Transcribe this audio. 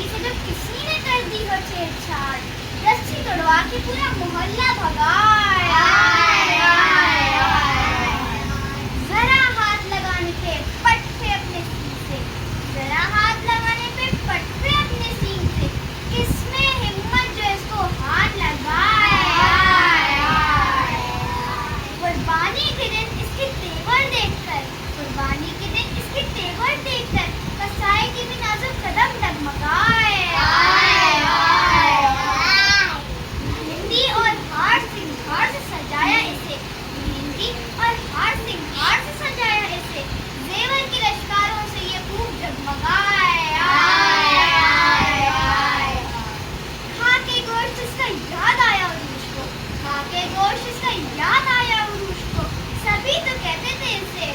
लड़की से जब किसी ने कर दी हो छेड़छाड़, रस्सी तोड़वा के पूरा मोहल्ला भगाया। जरा हाथ लगाने पे पट पे अपने सीन से, जरा हाथ लगाने पे पट पे अपने सीन से, किसमें हिम्मत जो इसको हाथ लगाए। कुर्बानी के दिन इसके तेवर देखकर, कुर्बानी के दिन इसके तेवर देखकर कसाई की भी नाजुक कदम डगमगाए। मेहंदी और हार सिंगार से सजाया इसे, मेहंदी और हार सिंगार से सजाया इसे, जेवर की लश्कारों से ये खूब जगमगाए। खा के गोश्त इसका याद आया उरूस को, खा के गोश्त इसका याद आया उरूस को, सभी तो कहते थे इसे